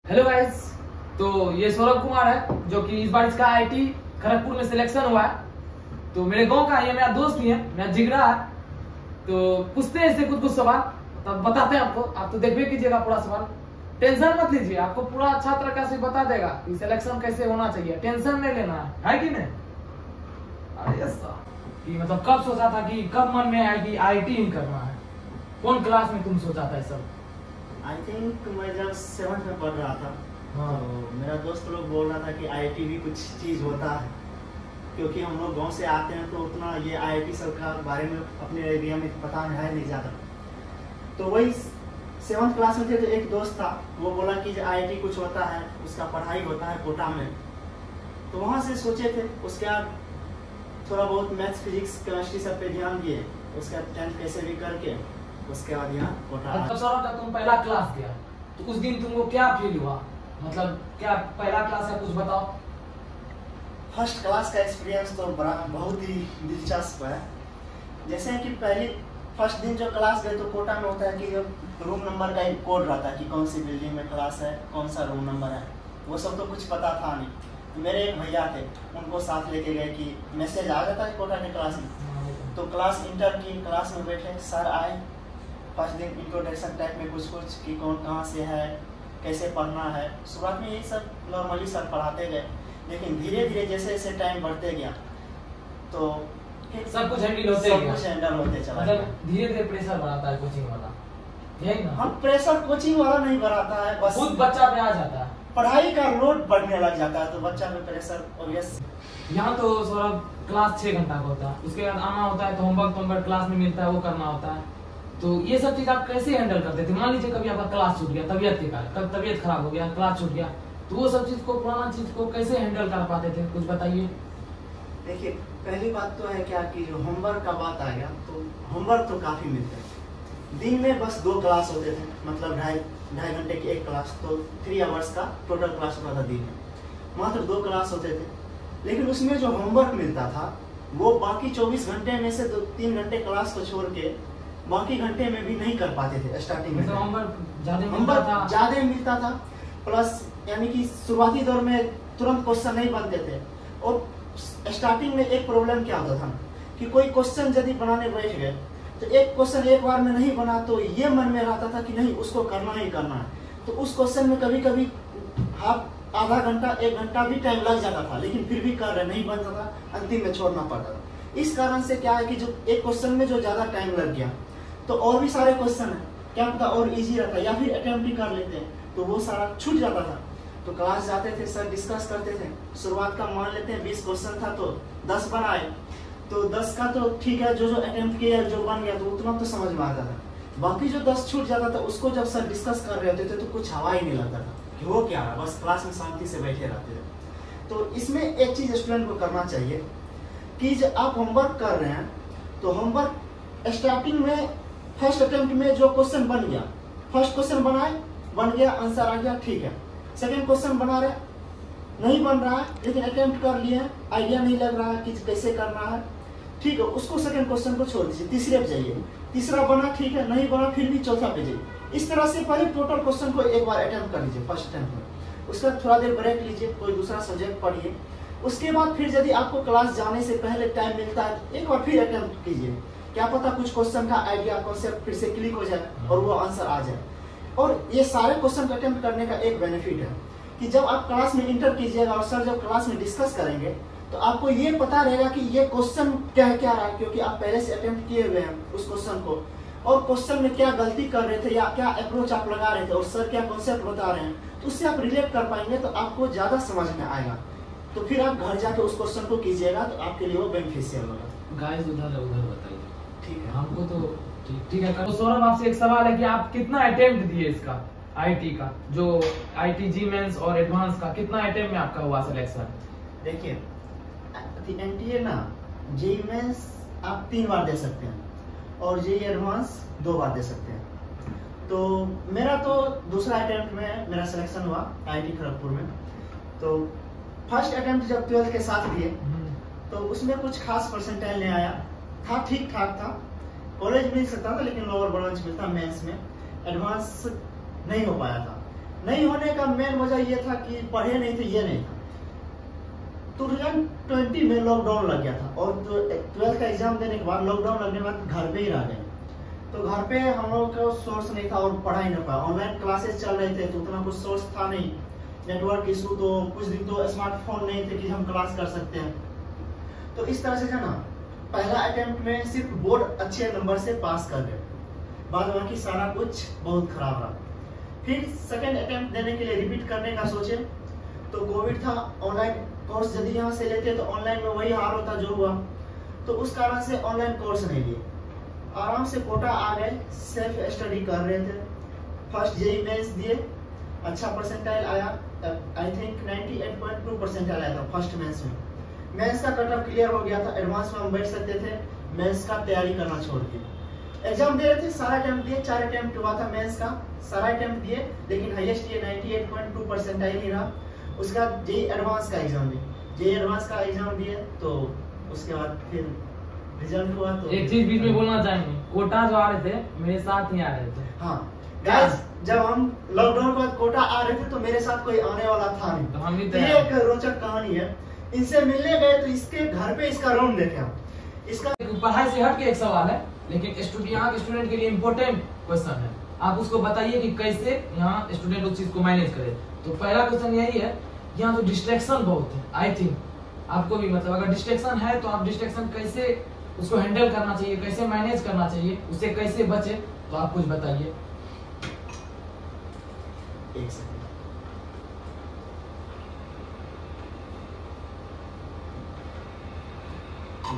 Hello guys, तो ये सौरभ कुमार है जो कि इस बार इसका आईटी खड़गपुर में सिलेक्शन हुआ है। तो मेरे गांव का ये मेरा दोस्त ही है, मेरा जिगरा है। तो पूछते हैं इससे कुछ सवाल, तब बताते हैं आपको। आप तो देखबे कीजिएगा पूरा सवाल, टेंशन मत लीजिए, आपको पूरा अच्छा तरीका से बता देगा कि सिलेक्शन कैसे होना चाहिए। टेंशन नहीं लेना है कि नहीं? अरे कि मतलब कब सोचा था कि कब मन में आया कि आईटी ही करना है? कौन क्लास में तुम सोचा था सब? आई थिंक मैं जब 7th में पढ़ रहा था, हाँ। तो मेरा दोस्त लोग बोल रहा था कि आईआईटी भी कुछ चीज़ होता है, क्योंकि हम लोग गांव से आते हैं तो उतना ये आईआईटी सब का बारे में अपने एरिया में पता है नहीं ज़्यादा। तो वही 7th क्लास में थे तो एक दोस्त था, वो बोला कि आईआईटी कुछ होता है, उसका पढ़ाई होता है कोटा में। तो वहाँ से सोचे थे, उसके बाद थोड़ा बहुत मैथ्स फिजिक्स केमिस्ट्री सब पे ध्यान दिए, उसका 10th कैसे भी करके उसके बाद यहाँ कोटा। सौरभ, जब तुम पहला क्लास गया तो उस दिन तुमको क्या फील हुआ? मतलब क्या पहला क्लास है, कुछ बताओ। फर्स्ट क्लास का एक्सपीरियंस तो बहुत ही दिलचस्प है। जैसे कि पहले फर्स्ट दिन जो क्लास गए तो कोटा में होता है कि जब रूम नंबर का एक कोड रहता है कि कौन सी बिल्डिंग में क्लास है, कौन सा रूम नंबर है, वो सब तो कुछ पता था नहीं। तो मेरे एक भैया थे, उनको साथ लेके गए कि मैसेज आ जाता है कोटा के क्लास में। तो क्लास इंटर की, क्लास में बैठे, सर आए। फर्स्ट दिन इंट्रोडक्शन टाइप में कुछ कि कौन कहाँ से है, कैसे पढ़ना है। शुरुआत में यही सब नॉर्मली सर पढ़ाते गए, लेकिन धीरे धीरे जैसे जैसे टाइम बढ़ते गया तो सब कुछ हैंडल होते गया। कुछ हैंडल होते चला मतलब धीरे धीरे प्रेशर बढ़ाता है कोचिंग वाला, यही ना? हम प्रेशर कोचिंग वाला नहीं बढ़ाता है, बस खुद बच्चा पे आ जाता है, पढ़ाई का लोड बढ़ने लग जाता है तो बच्चा में प्रेशर ऑब्वियस। यहाँ तो सौरभ क्लास 6 घंटा का होता है, उसके बाद आना होता है तो होमवर्क क्लास में मिलता है, वो करना होता है। तो ये सब चीज आप कैसे हैंडल करते थे? मान लीजिए कभी आपका क्लास छूट गया, तबियत के कारण, कब तबियत खराब हो गया, क्लास छूट गया, तो वो सब चीज को, पुराना चीज को कैसे हैंडल कर पाते थे, कुछ बताइए। देखिए, पहली बात तो है क्या कि जो होमवर्क का बात आ गया, तो होमवर्क तो काफी मिलते हैं। दिन में बस 2 क्लास होते थे, मतलब ढाई घंटे की एक क्लास, तो 3 आवर्स का टोटल क्लास होता था दिन में। मात्र 2 क्लास होते थे, लेकिन उसमें जो होमवर्क मिलता था वो बाकी 24 घंटे में से 3 घंटे क्लास को छोड़ के बाकी घंटे में भी नहीं कर पाते थे। स्टार्टिंग में होमवर्क ज्यादा मिलता था, प्लस यानी कि शुरुआती दौर में तुरंत क्वेश्चन नहीं बनते थे। और स्टार्टिंग में एक प्रॉब्लम क्या होता था कि कोई क्वेश्चन यदि बनाने बैठ गए तो एक क्वेश्चन एक बार में नहीं बना तो ये मन में रहता था कि नहीं, उसको करना ही करना है। तो उस क्वेश्चन में कभी कभी आधा घंटा 1 घंटा भी टाइम लग जाता था, लेकिन फिर भी कार्य नहीं बनता था, अंतिम में छोड़ना पड़ता था। इस कारण से क्या है कि जो एक क्वेश्चन में जो ज्यादा टाइम लग गया तो और भी सारे क्वेश्चन है, क्या पता और इजी रहता, या फिर अटेम्प्ट ही कर लेते हैं तो वो सारा छूट जाता था। तो क्लास जाते थे, सर डिस्कस करते थे। शुरुआत का मान लेते हैं 20 क्वेश्चन था तो 10 बनाए, तो 10 का तो ठीक है, जो अटेम्प्ट किया, जो बन गया तो उतना तो समझ में आता था। बाकी जो 10 छूट जाता था उसको जब सर डिस्कस कर रहे होते थे तो कुछ हवा ही नहीं लगता था कि वो क्या है, बस क्लास में शांति से बैठे रहते थे। तो इसमें एक चीज स्टूडेंट को करना चाहिए कि जब आप होमवर्क कर रहे हैं तो होमवर्क स्टार्टिंग में फर्स्ट अटेम्प्ट में जो क्वेश्चन बन गया, फर्स्ट क्वेश्चन बनाए, बन गया, आंसर आ गया, ठीक है। सेकंड क्वेश्चन बना रहे, नहीं बन रहा है लेकिन अटेम्प्ट कर लिए, आइडिया नहीं लग रहा है कि कैसे करना है, ठीक है, उसको सेकंड क्वेश्चन को छोड़ दीजिए, तीसरे पे जाइए। तीसरा बना, ठीक है, नहीं बना, फिर भी चौथा पे जाइए। इस तरह से पहले टोटल क्वेश्चन को एक बार अटेम्प्ट कर लीजिए फर्स्ट अटेम्प्ट में, उसका थोड़ा देर ब्रेक लीजिए, कोई दूसरा सब्जेक्ट पढ़िए। उसके बाद फिर यदि आपको क्लास जाने से पहले टाइम मिलता है तो एक बार फिर अटेम्प्ट कीजिए, क्या पता कुछ क्वेश्चन का आइडिया, कॉन्सेप्ट फिर से क्लिक हो जाए और वो आंसर आ जाए। और ये सारे क्वेश्चन को अटेम्प्ट करने का एक बेनिफिट है कि जब आप क्लास में इंटर कीजिएगा और सर जब क्लास में डिस्कस करेंगे तो आपको ये पता रहेगा कि ये क्वेश्चन क्या रहा है, क्योंकि आप पहले से अटेम्प्ट किए हुए हैं उस क्वेश्चन को, और क्वेश्चन में क्या गलती कर रहे थे या क्या अप्रोच आप लगा रहे थे और सर क्या कॉन्सेप्ट बता रहे हैं, तो उससे आप रिलेट कर पाएंगे तो आपको ज्यादा समझ में आएगा। तो फिर आप घर जाके उस क्वेश्चन को कीजिएगा तो आपके लिए वो बेनिफिशियल होगा। गाइस उधर बताइए। ठीक है, हमको तो ठीक है। तो सौरभ, आपसे एक सवाल है कि आप कितना अटेम्प्ट दिए इसका आईटी का, जो आईटी जी मेंस और एडवांस का, कितना अटेम्प्ट में आपका हुआ सिलेक्शन? देखिए, एनटीए ना, जेईई मेंस आप 3 बार दे सकते हैं और जेईई एडवांस 2 बार दे सकते हैं। तो मेरा तो दूसरा अटेम्प्ट में मेरा सिलेक्शन हुआ आईआईटी खड़गपुर में। तो फर्स्ट अटेम्प्ट जब 12th के साथ दिए तो उसमें कुछ खास परसेंटाइल नहीं आया था, ठीक ठाक था, कॉलेज मिल सकता था लेकिन लोअर ब्रांच मिलता, मेंस में एडवांस नहीं हो पाया था। नहीं होने का मेन वजह ये था कि पढ़े नहीं थे, ये नहीं था। 2020 में लॉकडाउन लग गया था और 12th का एग्जाम देने के बाद, लॉकडाउन लगने के बाद घर पे ही रह गए। तो घर पे हम लोग का सोर्स नहीं था और पढ़ा ही नहीं पाया। ऑनलाइन क्लासेस चल रहे थे तो उतना कुछ सोर्स था नहीं, नेटवर्क इशू, तो कुछ दिन तो स्मार्टफोन नहीं थे कि हम क्लास कर सकते हैं। तो इस तरह से जो ना पहला अटेम्प्ट में सिर्फ बोर्ड अच्छे नंबर से पास कर गए, बाद बाकी सारा कुछ बहुत खराब रहा। फिर सेकेंड अटेम्प्ट देने के लिए रिपीट करने का सोचे तो कोविड था, ऑनलाइन कोर्स यदि यहाँ से लेते तो ऑनलाइन में वही हाल होता जो हुआ, तो उस कारण से ऑनलाइन कोर्स नहीं लिए, आराम से कोटा आ गए, सेल्फ स्टडी कर रहे थे। फर्स्ट जेईई मेंस दिए, अच्छा परसेंटाइल आया, आई थिंक 98.2 परसेंटाइल आया था फर्स्ट मेंस में। मेंस का कट ऑफ क्लियर हो गया था, एडवांस में हम बैठ सकते थे, मेंस का तैयारी करना छोड़ दिए। एग्जाम दे रहे थे, सारा अटेम्प्ट दिए, 4 अटेम्प्ट हुआ था मेंस का, सारा अटेम्प्ट दिए, लेकिन हाईएस्ट ये 98.2 परसेंटाइल ही रहा। उसका जेईई एडवांस का एग्जाम दिए, जेईई एडवांस का एग्जाम दिए, तो उसके बाद फिर रिजल्ट हुआ। तो एक चीज बीच में बोलना चाहेंगे, कोटा जो आ रहे थे मेरे साथ ही आ रहे थे। हाँ गाइस, जब हम लॉकडाउन के बाद कोटा आ रहे थे तो मेरे साथ कोई आने वाला था नहीं, तो हम भी तो ये एक रोचक कहानी है। इनसे मिलने गए तो इसके घर पे इसका रूम देखे हम। इसका पढ़ाई से हट के एक सवाल है, लेकिन यहाँ के स्टूडेंट के लिए इम्पोर्टेंट क्वेश्चन है, आप उसको बताइए कि कैसे यहाँ स्टूडेंट उस चीज को मैनेज करे। तो पहला क्वेश्चन यही है, यहाँ तो डिस्ट्रैक्शन बहुत है, आई थिंक आपको भी, मतलब अगर डिस्ट्रैक्शन है तो आप डिस्ट्रैक्शन कैसे उसको हैंडल करना चाहिए, कैसे मैनेज करना चाहिए, उससे कैसे बचे, तो आप कुछ बताइए। एक सेकंड,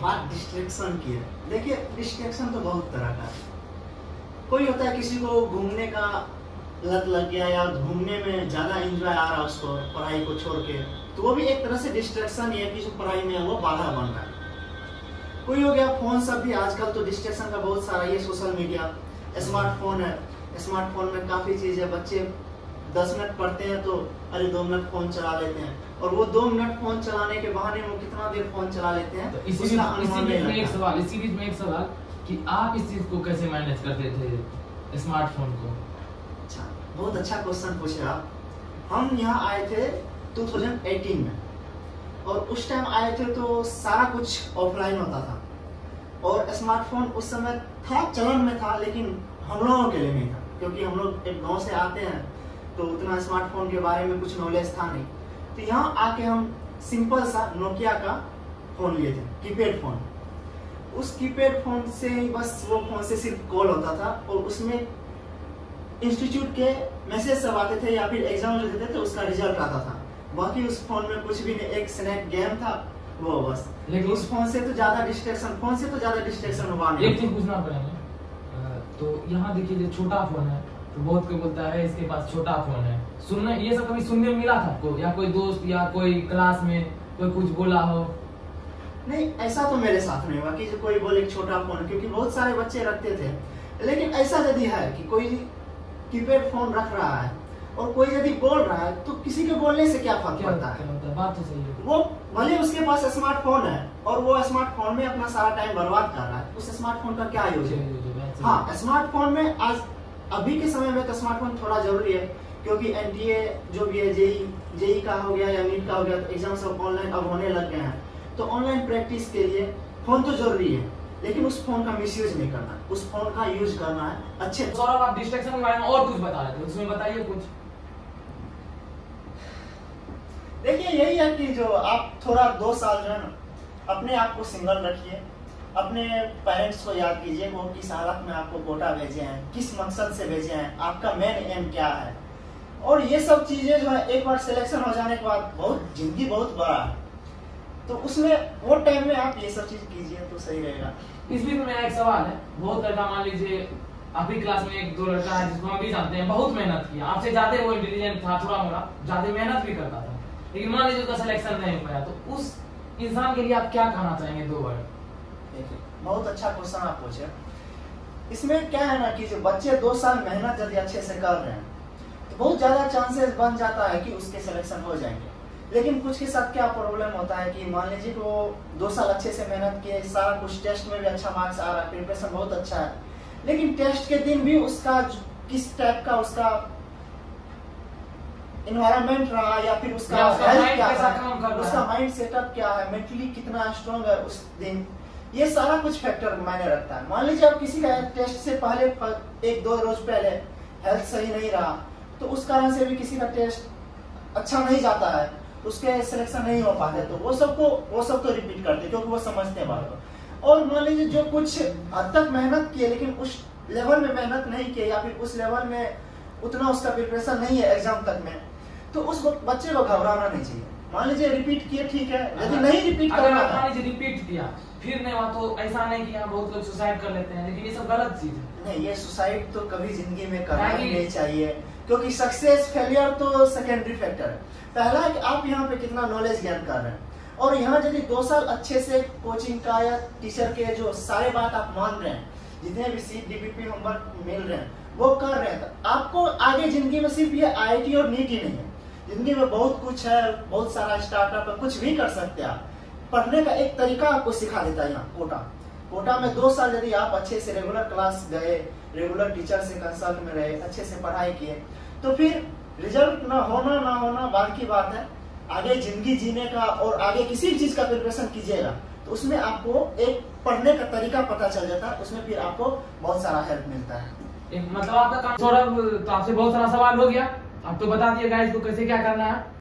बात डिस्ट्रैक्शन की है। देखिए डिस्ट्रैक्शन तो बहुत तरह का है। कोई होता है किसी को घूमने का लत लग गया या घूमने में ज्यादा एंजॉय आ रहा है उसको पढ़ाई को छोड़ के, तो वो भी एक तरह से डिस्ट्रैक्शन ही है कि जो पढ़ाई में है वो बाधा बन रहा है। कोई हो गया फोन, सब भी आजकल तो डिस्ट्रैक्शन का बहुत सारा, ये सोशल मीडिया, स्मार्टफोन है, स्मार्टफोन में काफी चीज है। बच्चे 10 मिनट पढ़ते हैं तो अरे 2 मिनट फोन चला लेते हैं, और वो 2 मिनट फोन चलाने के बहाने वो कितना देर फोन चला लेते हैं। तो इसी बीच में एक सवाल कि आप इस चीज को कैसे मैनेज करते थे स्मार्टफोन को? अच्छा, बहुत अच्छा क्वेश्चन पूछे आप। हम यहाँ आए थे 2018 में, और उस टाइम आए थे तो सारा कुछ ऑफलाइन होता था, और स्मार्टफोन उस समय था, चलन में था, लेकिन हम लोगों के लिए नहीं था, क्योंकि हम लोग एक गांव से आते हैं तो उतना स्मार्टफोन के बारे में कुछ नॉलेज था नहीं। तो यहाँ आके हम सिंपल सा नोकिया का फोन लिए थे, कीपैड फोन। उस कीपैड फोन से ही बस, वो फोन से सिर्फ कॉल होता था, और उसमें इंस्टीट्यूट के मैसेज सब आते थे या फिर एग्जाम जो देते थे उसका रिजल्ट आता था। बाकी उस फोन में कुछ भी नहीं, एक स्नैक गेम था वो बस। लेकिन उस फोन से तो ज्यादा डिस्ट्रैक्शन हुआ नहीं। एक चीज पूछना पड़ेगा, तो यहाँ देखिए जो छोटा फोन है, तो बहुत कोई बोलता है इसके पास छोटा फोन है, सुनने ये सब कभी सुनने में मिला था आपको, या कोई दोस्त या कोई क्लास में कोई कुछ बोला हो? नहीं, ऐसा तो मेरे साथ नहीं हुआ कि जो कोई बोले छोटा फोन, क्योंकि बहुत सारे बच्चे रखते थे। लेकिन ऐसा यदि है कि कोई कीपैड फोन रख रहा है और कोई यदि बोल रहा है, तो किसी के बोलने से क्या फर्क पड़ता है? बात तो सही है। वो भले उसके पास स्मार्टफोन है और वो स्मार्टफोन में अपना सारा टाइम बर्बाद कर रहा है, उस स्मार्टफोन का क्या यूज है? हाँ, स्मार्टफोन में आज अभी के समय में तो स्मार्टफोन थोड़ा जरूरी है, क्योंकि एनटीए जो भी है, जेईई का हो गया या नीट का हो गया, तो एग्जाम सब ऑनलाइन अब होने लग गए हैं। तो ऑनलाइन प्रैक्टिस के लिए फोन तो जरूरी है, लेकिन उस फोन का मिसयूज नहीं करना, उस फोन का यूज करना है अच्छे। सौरभ, आप डिस्ट्रैक्शन के बारे में और कुछ बता रहे थे, उसमें बताइए कुछ। देखिए यही है कि जो आप थोड़ा 2 साल जो है ना अपने आप को सिंगल रखिए, अपने पेरेंट्स को याद कीजिए वो किस हालत में आपको कोटा भेजे हैं, किस मकसद से भेजे हैं, आपका मेन एम क्या है। और ये सब चीजें जो है एक बार सिलेक्शन हो जाने के बाद जिंदगी बहुत बड़ा है, तो उसमें वो टाइम में आप ये सब चीज कीजिए तो सही रहेगा। इस बीच में मेरा एक सवाल है, बहुत लड़का, मान लीजिए आप ही क्लास में 1-2 लड़का है जिसको हम भी जानते हैं, बहुत मेहनत किया, आपसे ज्यादा वो इंटेलिजेंट था, थोड़ा मोड़ा ज्यादा मेहनत भी करता था, लेकिन मान लीजिए उसका सिलेक्शन नहीं हो पाया, तो उस इंसान के लिए आप क्या कहना चाहेंगे 2 वर्ड? देखिए बहुत अच्छा क्वेश्चन आप पूछे। इसमें क्या है ना कि जो बच्चे 2 साल मेहनत यदि अच्छे से कर रहे हैं तो बहुत ज्यादा चांसेस बन जाता है कि उसके सिलेक्शन हो जाएंगे। लेकिन कुछ के साथ क्या प्रॉब्लम होता है कि मान लीजिए कि वो 2 साल अच्छे से मेहनत किए, सारा कुछ टेस्ट में भी अच्छा मार्क्स आ रहा है, प्रिपरेशन बहुत अच्छा है, लेकिन टेस्ट के दिन भी उसका किस टाइप का उसका इन्वायरमेंट रहा या फिर उसका या उसका हेल्थ mind क्या कैसा है, काम कर रहा उसका है। माइंड सेटअप क्या है, मेंटली कितना स्ट्रांग है उस दिन, ये सारा कुछ फैक्टर मायने रखता है। मान लीजिए आप किसी का टेस्ट से पहले 1-2 रोज पहले हेल्थ सही नहीं रहा, तो उस कारण से भी किसी का टेस्ट अच्छा नहीं जाता है, उसके सिलेक्शन नहीं हो पाते, तो वो सबको रिपीट करते क्योंकि वो समझते हैं बात को। और मान लीजिए जो कुछ हद तक मेहनत किए लेकिन उस लेवल में मेहनत नहीं किए या फिर उस लेवल में उतना उसका प्रिपरेशन नहीं है एग्जाम तक में, तो उस बच्चे को घबराना नहीं चाहिए। मान लीजिए रिपीट किए ठीक है, यदि नहीं रिपीट करना है, मान लीजिए रिपीट किया फिर नहीं हुआ, तो ऐसा नहीं कि यहाँ बहुत लोग सुसाइड कर लेते हैं, लेकिन ये सब गलत चीज है। नहीं, ये सुसाइड तो कभी जिंदगी में करना ही नहीं चाहिए, क्योंकि सक्सेस फेलियर तो सेकेंडरी फैक्टर है। पहला है कि आप यहाँ पे कितना नॉलेज गेन कर रहे हैं, और यहाँ यदि 2 साल अच्छे से कोचिंग का या टीचर के जो सारे बात आप मान रहे हैं, जितने भी सीट डीपीपी होमवर्क मिल रहे हैं वो कर रहे हैं, तो आपको आगे जिंदगी में सिर्फ ये आईआईटी और नीट ही नहीं है, जिंदगी में बहुत कुछ है, बहुत सारा स्टार्टअप है, कुछ भी कर सकते हैं आप। पढ़ने का एक तरीका आपको सिखा देता है यहाँ कोटा में 2 साल यदि आप अच्छे से रेगुलर क्लास गए, रेगुलर टीचर से कंसल्ट में रहे, अच्छे से पढ़ाई किए, तो फिर रिजल्ट ना होना बाद की बात है। आगे जिंदगी जीने का और आगे किसी भी चीज का प्रिपरेशन कीजिएगा तो उसमें आपको एक पढ़ने का तरीका पता चल जाता है, उसमें फिर आपको बहुत सारा हेल्प मिलता है। मतलब आपका काम सौरभ, तो आपसे बहुत सारा सवाल हो गया, आप तो बता दिए गाइस को कैसे क्या करना है।